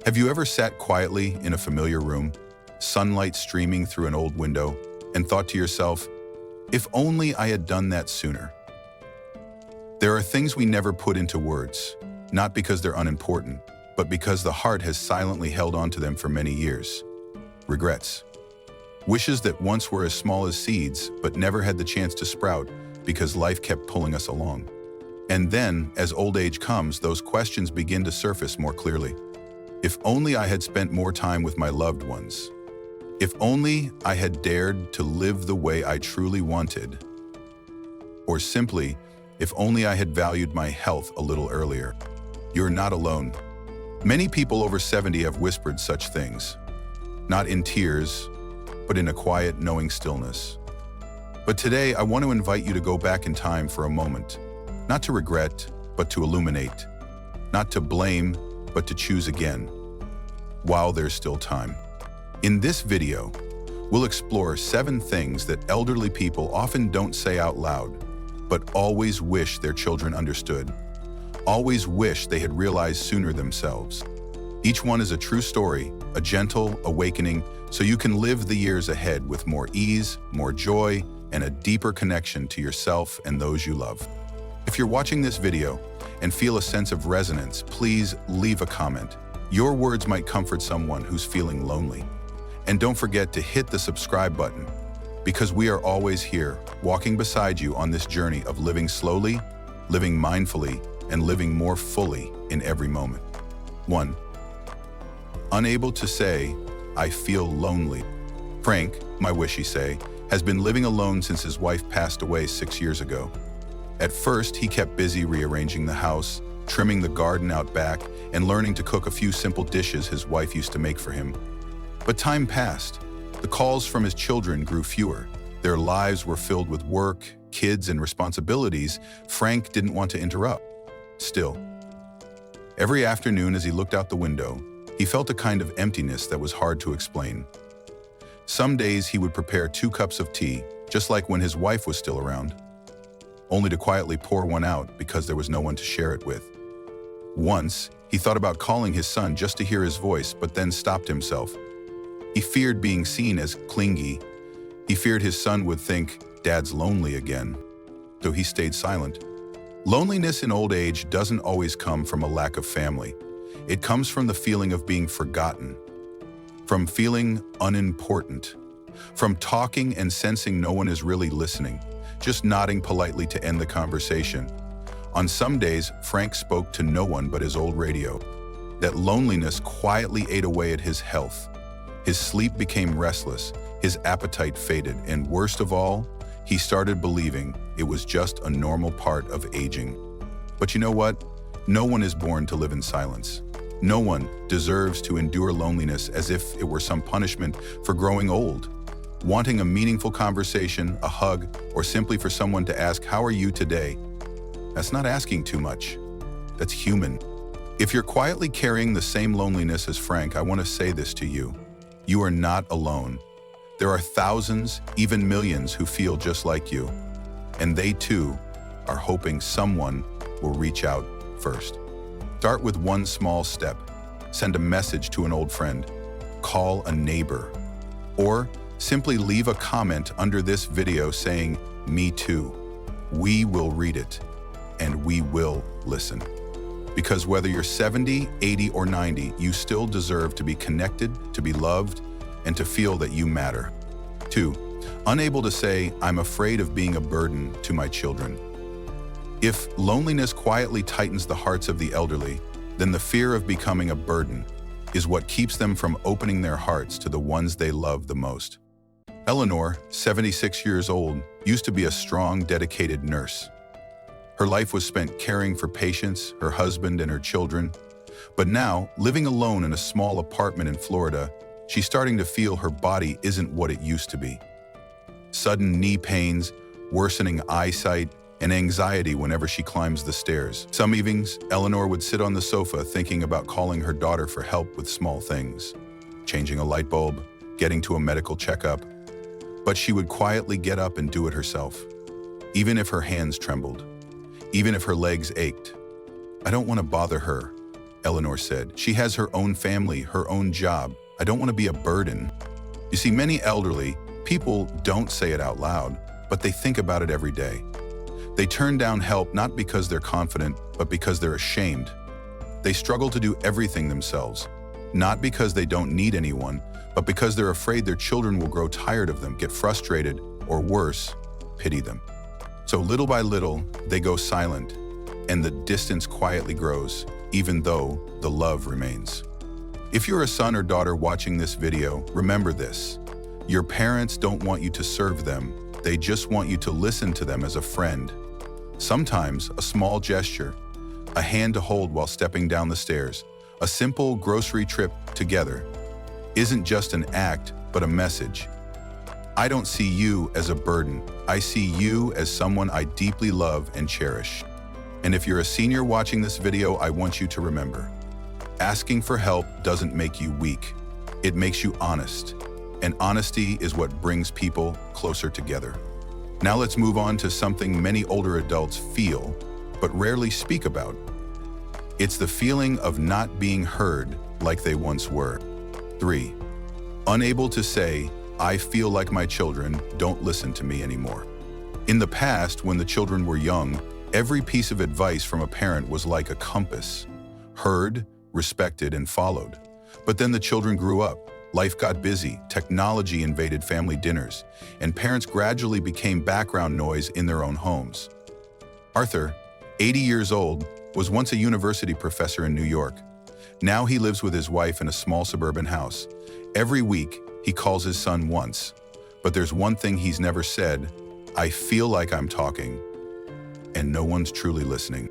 Have you ever sat quietly in a familiar room, sunlight streaming through an old window, and thought to yourself, if only I had done that sooner? There are things we never put into words, not because they're unimportant, but because the heart has silently held on to them for many years. Regrets. Wishes that once were as small as seeds, but never had the chance to sprout because life kept pulling us along. And then, as old age comes, those questions begin to surface more clearly. If only I had spent more time with my loved ones. If only I had dared to live the way I truly wanted. Or simply, if only I had valued my health a little earlier. You're not alone. Many people over 70 have whispered such things. Not in tears, but in a quiet, knowing stillness. But today, I want to invite you to go back in time for a moment. Not to regret, but to illuminate. Not to blame, but to choose again, while there's still time. In this video, we'll explore 7 things that elderly people often don't say out loud, but always wish their children understood, always wish they had realized sooner themselves. Each one is a true story, a gentle awakening, so you can live the years ahead with more ease, more joy, and a deeper connection to yourself and those you love. If you're watching this video and feel a sense of resonance, please leave a comment. Your words might comfort someone who's feeling lonely. And don't forget to hit the subscribe button, because we are always here, walking beside you on this journey of living slowly, living mindfully, and living more fully in every moment. 1. Unable to say, I feel lonely. Frank, my wishy say, has been living alone since his wife passed away 6 years ago. At first, he kept busy rearranging the house, trimming the garden out back, and learning to cook a few simple dishes his wife used to make for him. But time passed. The calls from his children grew fewer. Their lives were filled with work, kids, and responsibilities Frank didn't want to interrupt. Still, every afternoon as he looked out the window, he felt a kind of emptiness that was hard to explain. Some days he would prepare 2 cups of tea, just like when his wife was still around, only to quietly pour one out because there was no one to share it with. Once, he thought about calling his son just to hear his voice, but then stopped himself. He feared being seen as clingy. He feared his son would think, Dad's lonely again. So he stayed silent. Loneliness in old age doesn't always come from a lack of family. It comes from the feeling of being forgotten, from feeling unimportant, from talking and sensing no one is really listening, just nodding politely to end the conversation. On some days, Frank spoke to no one but his old radio. That loneliness quietly ate away at his health. His sleep became restless, his appetite faded, and worst of all, he started believing it was just a normal part of aging. But you know what? No one is born to live in silence. No one deserves to endure loneliness as if it were some punishment for growing old. Wanting a meaningful conversation, a hug, or simply for someone to ask, how are you today? That's not asking too much. That's human. If you're quietly carrying the same loneliness as Frank, I want to say this to you. You are not alone. There are thousands, even millions, who feel just like you. And they too are hoping someone will reach out first. Start with one small step. Send a message to an old friend. Call a neighbor. Or simply leave a comment under this video saying, me too. We will read it, and we will listen. Because whether you're 70, 80, or 90, you still deserve to be connected, to be loved, and to feel that you matter. 2. Unable to say, I'm afraid of being a burden to my children. If loneliness quietly tightens the hearts of the elderly, then the fear of becoming a burden is what keeps them from opening their hearts to the ones they love the most. Eleanor, 76 years old, used to be a strong, dedicated nurse. Her life was spent caring for patients, her husband, and her children. But now, living alone in a small apartment in Florida, she's starting to feel her body isn't what it used to be. Sudden knee pains, worsening eyesight, and anxiety whenever she climbs the stairs. Some evenings, Eleanor would sit on the sofa thinking about calling her daughter for help with small things, changing a light bulb, getting to a medical checkup. But she would quietly get up and do it herself, even if her hands trembled, even if her legs ached. I don't want to bother her, Eleanor said. She has her own family, her own job. I don't want to be a burden. You see, many elderly people don't say it out loud, but they think about it every day. They turn down help not because they're confident, but because they're ashamed. They struggle to do everything themselves, not because they don't need anyone, but because they're afraid their children will grow tired of them, get frustrated, or worse, pity them. So little by little, they go silent, and the distance quietly grows, even though the love remains. If you're a son or daughter watching this video, remember this. Your parents don't want you to serve them, they just want you to listen to them as a friend. Sometimes a small gesture, a hand to hold while stepping down the stairs, a simple grocery trip together, isn't just an act, but a message. I don't see you as a burden. I see you as someone I deeply love and cherish. And if you're a senior watching this video, I want you to remember, asking for help doesn't make you weak. It makes you honest. And honesty is what brings people closer together. Now let's move on to something many older adults feel, but rarely speak about. It's the feeling of not being heard like they once were. 3. Unable to say, I feel like my children don't listen to me anymore. In the past, when the children were young, every piece of advice from a parent was like a compass, heard, respected, and followed. But then the children grew up. Life got busy, technology invaded family dinners, and parents gradually became background noise in their own homes. Arthur, 80 years old, was once a university professor in New York. Now he lives with his wife in a small suburban house. Every week, he calls his son once, but there's one thing he's never said: I feel like I'm talking, and no one's truly listening.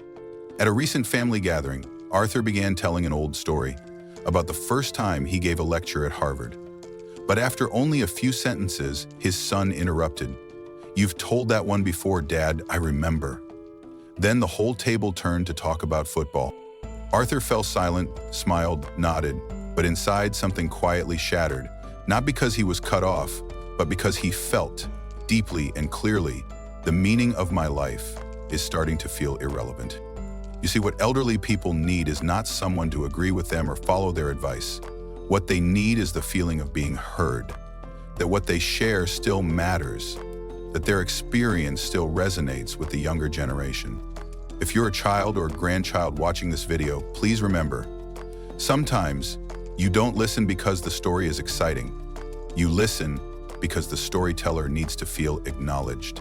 At a recent family gathering, Arthur began telling an old story about the first time he gave a lecture at Harvard. But after only a few sentences, his son interrupted. You've told that one before, Dad, I remember. Then the whole table turned to talk about football. Arthur fell silent, smiled, nodded, but inside something quietly shattered, not because he was cut off, but because he felt, deeply and clearly, the meaning of my life is starting to feel irrelevant. You see, what elderly people need is not someone to agree with them or follow their advice. What they need is the feeling of being heard, that what they share still matters, that their experience still resonates with the younger generation. If you're a child or a grandchild watching this video, please remember, sometimes you don't listen because the story is exciting. You listen because the storyteller needs to feel acknowledged.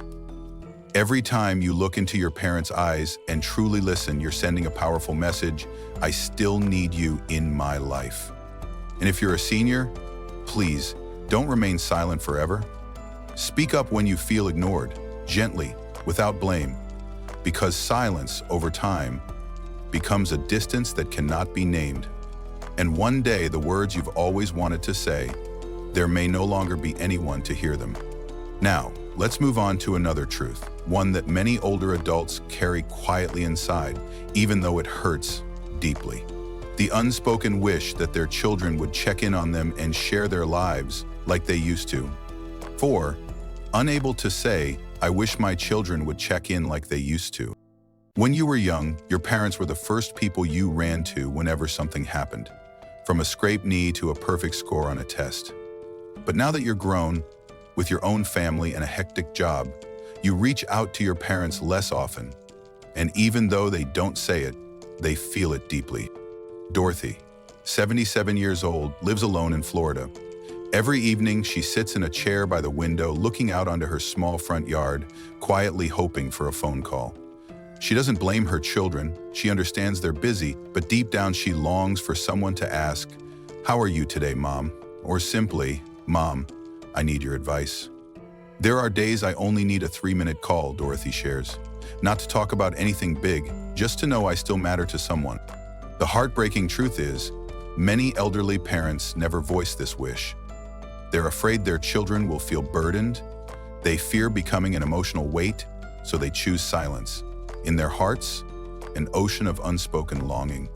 Every time you look into your parents' eyes and truly listen, you're sending a powerful message: I still need you in my life. And if you're a senior, please don't remain silent forever. Speak up when you feel ignored, gently, without blame, because silence over time becomes a distance that cannot be named. And one day, the words you've always wanted to say, there may no longer be anyone to hear them. Now, let's move on to another truth, one that many older adults carry quietly inside, even though it hurts deeply. The unspoken wish that their children would check in on them and share their lives like they used to. 4. Unable to say, I wish my children would check in like they used to. When you were young, your parents were the first people you ran to whenever something happened, from a scraped knee to a perfect score on a test. But now that you're grown, with your own family and a hectic job, you reach out to your parents less often. And even though they don't say it, they feel it deeply. Dorothy, 77 years old, lives alone in Florida. Every evening, she sits in a chair by the window, looking out onto her small front yard, quietly hoping for a phone call. She doesn't blame her children. She understands they're busy, but deep down she longs for someone to ask, "How are you today, Mom?" Or simply, "Mom, I need your advice." There are days I only need a 3-minute call, Dorothy shares. Not to talk about anything big, just to know I still matter to someone. The heartbreaking truth is, many elderly parents never voice this wish. They're afraid their children will feel burdened. They fear becoming an emotional weight, so they choose silence. In their hearts, an ocean of unspoken longing.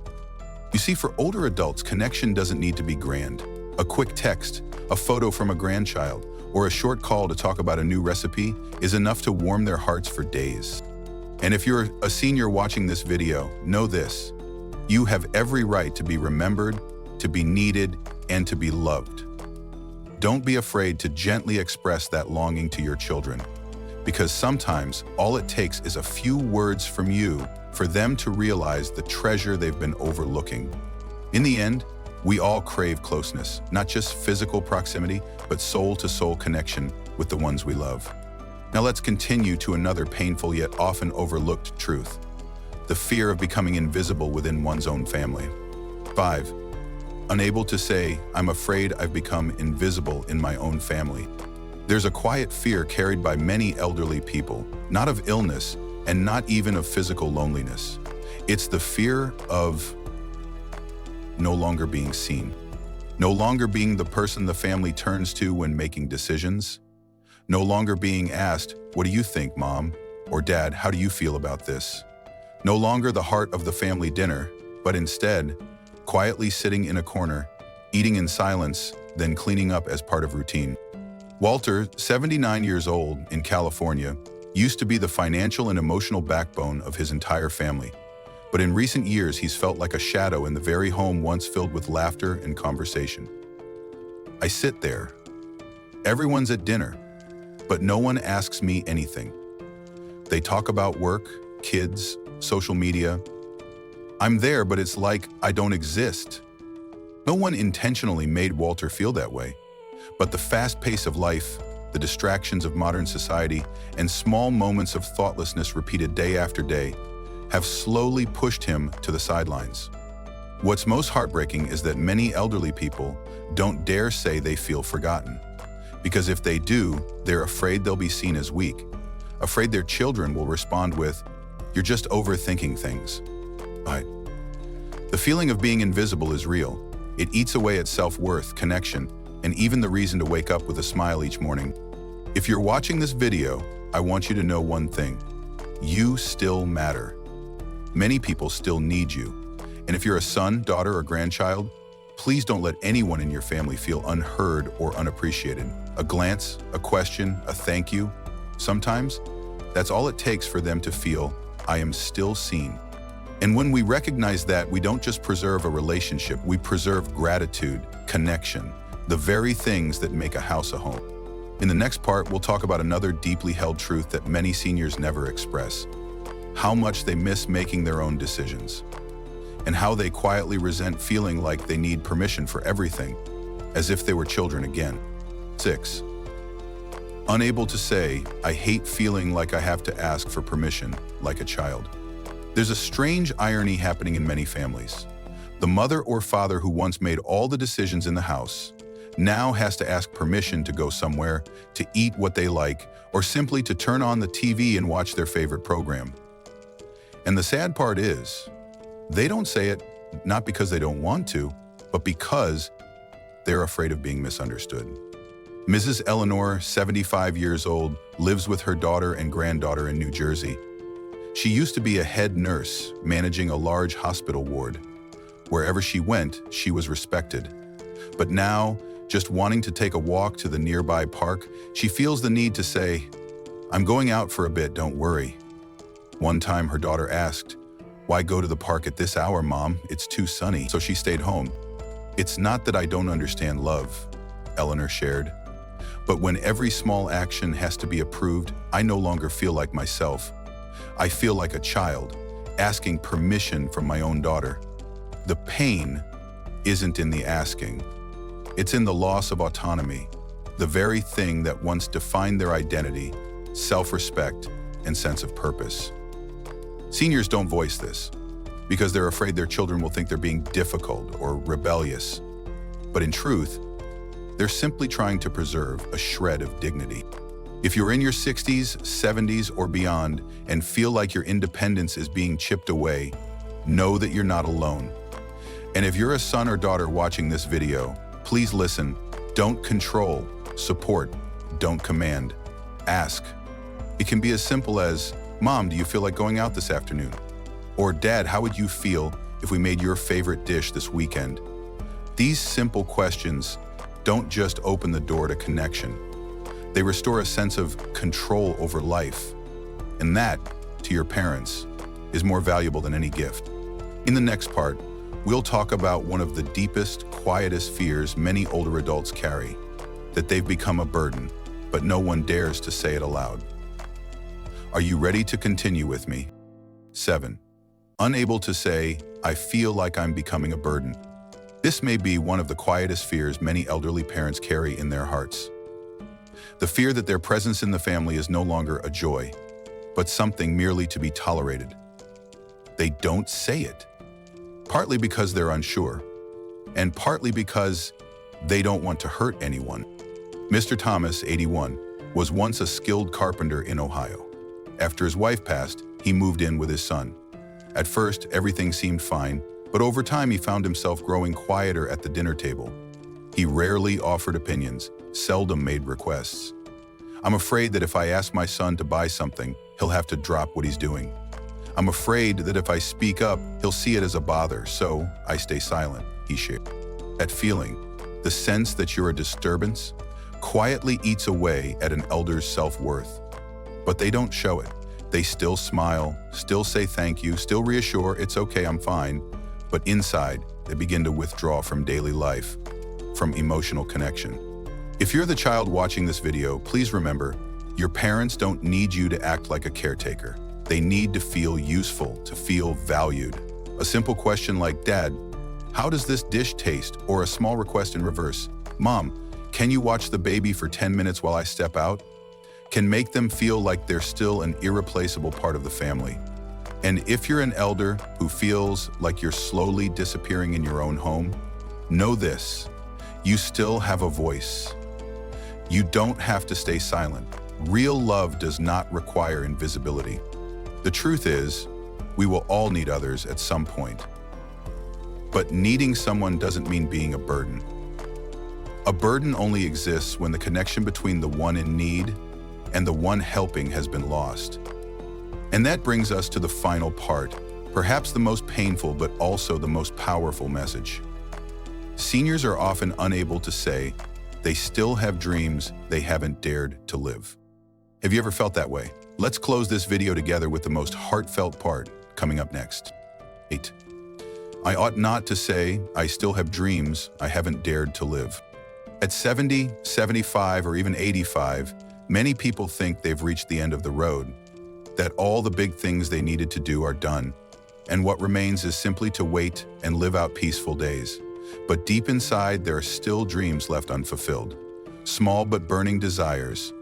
You see, for older adults, connection doesn't need to be grand. A quick text, a photo from a grandchild, or a short call to talk about a new recipe is enough to warm their hearts for days. And if you're a senior watching this video, know this: You have every right to be remembered, to be needed, and to be loved. Don't be afraid to gently express that longing to your children, because sometimes all it takes is a few words from you for them to realize the treasure they've been overlooking. In the end, we all crave closeness, not just physical proximity, but soul-to-soul connection with the ones we love. Now let's continue to another painful yet often overlooked truth: the fear of becoming invisible within one's own family. 5. Unable to say, "I'm afraid I've become invisible in my own family." There's a quiet fear carried by many elderly people, not of illness and not even of physical loneliness. It's the fear of no longer being seen, no longer being the person the family turns to when making decisions, no longer being asked, "What do you think, Mom?" or "Dad, how do you feel about this?" No longer the heart of the family dinner, but instead, quietly sitting in a corner, eating in silence, then cleaning up as part of routine. Walter, 79 years old, in California, used to be the financial and emotional backbone of his entire family. But in recent years, he's felt like a shadow in the very home once filled with laughter and conversation. I sit there. Everyone's at dinner, but no one asks me anything. They talk about work, kids, social media. I'm there, but it's like I don't exist. No one intentionally made Walter feel that way, but the fast pace of life, the distractions of modern society, and small moments of thoughtlessness repeated day after day have slowly pushed him to the sidelines. What's most heartbreaking is that many elderly people don't dare say they feel forgotten, because if they do, they're afraid they'll be seen as weak, afraid their children will respond with, "You're just overthinking things." But the feeling of being invisible is real. It eats away at self-worth, connection, and even the reason to wake up with a smile each morning. If you're watching this video, I want you to know one thing: you still matter. Many people still need you. And if you're a son, daughter, or grandchild, please don't let anyone in your family feel unheard or unappreciated. A glance, a question, a thank you. Sometimes, that's all it takes for them to feel, "I am still seen." And when we recognize that, we don't just preserve a relationship, we preserve gratitude, connection, the very things that make a house a home. In the next part, we'll talk about another deeply held truth that many seniors never express: how much they miss making their own decisions, and how they quietly resent feeling like they need permission for everything, as if they were children again. 6. Unable to say, "I hate feeling like I have to ask for permission like a child." There's a strange irony happening in many families. The mother or father who once made all the decisions in the house now has to ask permission to go somewhere, to eat what they like, or simply to turn on the TV and watch their favorite program. And the sad part is, they don't say it not because they don't want to, but because they're afraid of being misunderstood. Mrs. Eleanor, 75 years old, lives with her daughter and granddaughter in New Jersey. She used to be a head nurse managing a large hospital ward. Wherever she went, she was respected. But now, just wanting to take a walk to the nearby park, she feels the need to say, "I'm going out for a bit, don't worry." One time her daughter asked, "Why go to the park at this hour, Mom? It's too sunny." So she stayed home. "It's not that I don't understand love," Eleanor shared, "but when every small action has to be approved, I no longer feel like myself. I feel like a child, asking permission from my own daughter." The pain isn't in the asking. It's in the loss of autonomy, the very thing that once defined their identity, self-respect, and sense of purpose. Seniors don't voice this because they're afraid their children will think they're being difficult or rebellious. But in truth, they're simply trying to preserve a shred of dignity. If you're in your 60s, 70s, or beyond and feel like your independence is being chipped away, know that you're not alone. And if you're a son or daughter watching this video, please listen. Don't control, support, don't command. Ask. It can be as simple as, "Mom, do you feel like going out this afternoon?" Or, "Dad, how would you feel if we made your favorite dish this weekend?" These simple questions don't just open the door to connection. They restore a sense of control over life. And that, to your parents, is more valuable than any gift. In the next part, we'll talk about one of the deepest, quietest fears many older adults carry, that they've become a burden, but no one dares to say it aloud. Are you ready to continue with me? 7. Unable to say, I feel like I'm becoming a burden. This may be one of the quietest fears many elderly parents carry in their hearts. The fear that their presence in the family is no longer a joy, but something merely to be tolerated. They don't say it, partly because they're unsure, and partly because they don't want to hurt anyone. Mr. Thomas, 81, was once a skilled carpenter in Ohio. After his wife passed, he moved in with his son. At first, everything seemed fine, but over time he found himself growing quieter at the dinner table. He rarely offered opinions, seldom made requests. I'm afraid that if I ask my son to buy something, he'll have to drop what he's doing. I'm afraid that if I speak up, he'll see it as a bother, so I stay silent, he shared. That feeling, the sense that you're a disturbance, quietly eats away at an elder's self-worth. But they don't show it. They still smile, still say thank you, still reassure it's okay, I'm fine. But inside, they begin to withdraw from daily life, from emotional connection. If you're the child watching this video, please remember, your parents don't need you to act like a caretaker. They need to feel useful, to feel valued. A simple question like, Dad, how does this dish taste? Or a small request in reverse, Mom, can you watch the baby for 10 minutes while I step out? Can make them feel like they're still an irreplaceable part of the family. And if you're an elder who feels like you're slowly disappearing in your own home, know this, you still have a voice. You don't have to stay silent. Real love does not require invisibility. The truth is, we will all need others at some point. But needing someone doesn't mean being a burden. A burden only exists when the connection between the one in need and the one helping has been lost. And that brings us to the final part, perhaps the most painful but also the most powerful message. Seniors are often unable to say they still have dreams they haven't dared to live. Have you ever felt that way? Let's close this video together with the most heartfelt part coming up next. 8. I ought not to say I still have dreams I haven't dared to live. At 70, 75, or even 85, many people think they've reached the end of the road, that all the big things they needed to do are done, and what remains is simply to wait and live out peaceful days. But deep inside, there are still dreams left unfulfilled, small but burning desires,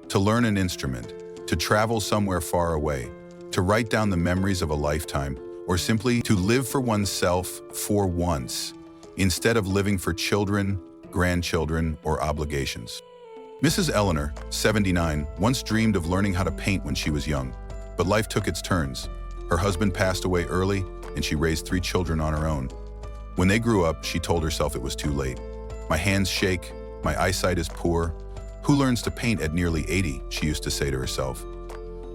to learn an instrument, to travel somewhere far away, to write down the memories of a lifetime, or simply to live for oneself for once, instead of living for children, grandchildren, or obligations. Mrs. Eleanor, 79, once dreamed of learning how to paint when she was young, but life took its turns. Her husband passed away early, and she raised 3 children on her own. When they grew up, she told herself it was too late. My hands shake, my eyesight is poor. Who learns to paint at nearly 80, she used to say to herself.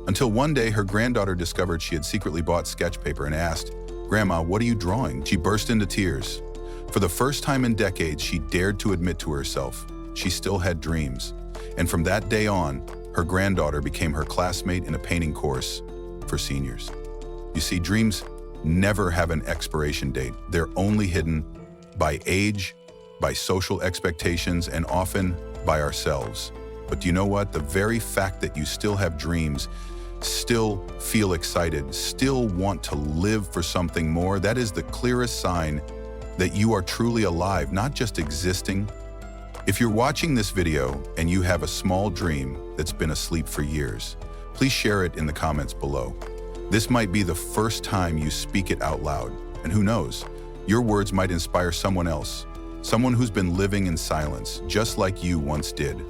Until one day, her granddaughter discovered she had secretly bought sketch paper and asked, Grandma, what are you drawing? She burst into tears. For the first time in decades, she dared to admit to herself she still had dreams. And from that day on, her granddaughter became her classmate in a painting course for seniors. You see, dreams never have an expiration date. They're only hidden by age, by social expectations, and often by ourselves. But do you know what? The very fact that you still have dreams, still feel excited, still want to live for something more, that is the clearest sign that you are truly alive, not just existing. If you're watching this video and you have a small dream that's been asleep for years, please share it in the comments below. This might be the first time you speak it out loud, and who knows, your words might inspire someone else, someone who's been living in silence, just like you once did.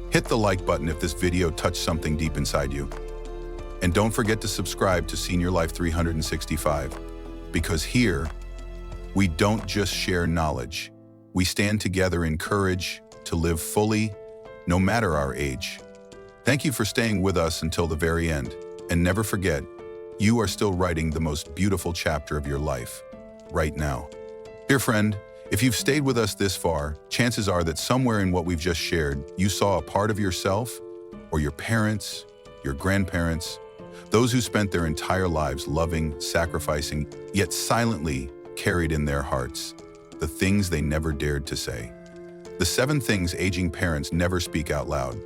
Hit the like button if this video touched something deep inside you. And don't forget to subscribe to Senior Life 365, because here, we don't just share knowledge. We stand together in courage to live fully, no matter our age. Thank you for staying with us until the very end. And never forget, you are still writing the most beautiful chapter of your life, right now. Dear friend, if you've stayed with us this far, chances are that somewhere in what we've just shared, you saw a part of yourself, or your parents, your grandparents, Those who spent their entire lives loving, sacrificing, yet silently carried in their hearts the things they never dared to say. The 7 things aging parents never speak out loud,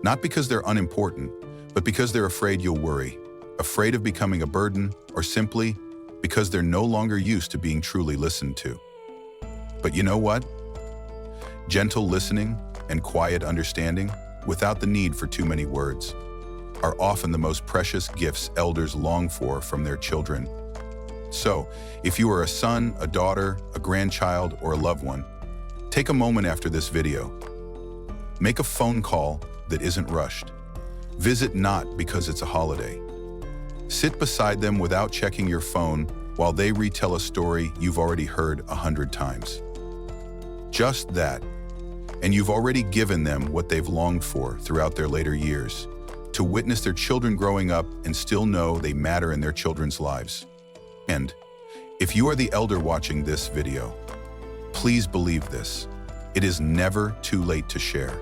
not because they're unimportant, but because they're afraid you'll worry, afraid of becoming a burden, or simply because they're no longer used to being truly listened to. But you know what? Gentle listening and quiet understanding, without the need for too many words, are often the most precious gifts elders long for from their children. So, if you are a son, a daughter, a grandchild, or a loved one, take a moment after this video. Make a phone call that isn't rushed. Visit not because it's a holiday. Sit beside them without checking your phone while they retell a story you've already heard 100 times. Just that, and you've already given them what they've longed for throughout their later years, to witness their children growing up and still know they matter in their children's lives. And if you are the elder watching this video, please believe this. It is never too late to share,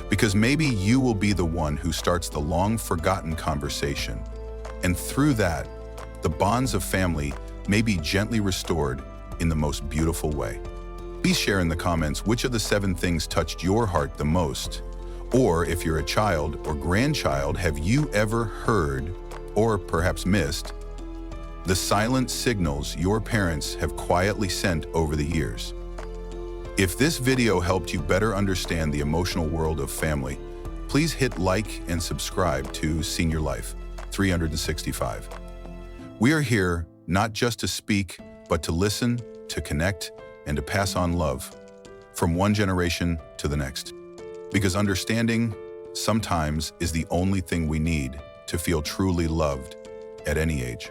because maybe you will be the one who starts the long-forgotten conversation. And through that, the bonds of family may be gently restored in the most beautiful way. Please share in the comments which of the 7 things touched your heart the most. Or if you're a child or grandchild, have you ever heard, or perhaps missed, the silent signals your parents have quietly sent over the years? If this video helped you better understand the emotional world of family, please hit like and subscribe to Senior Life 365. We are here not just to speak, but to listen, to connect, and to pass on love from one generation to the next. Because understanding sometimes is the only thing we need to feel truly loved at any age.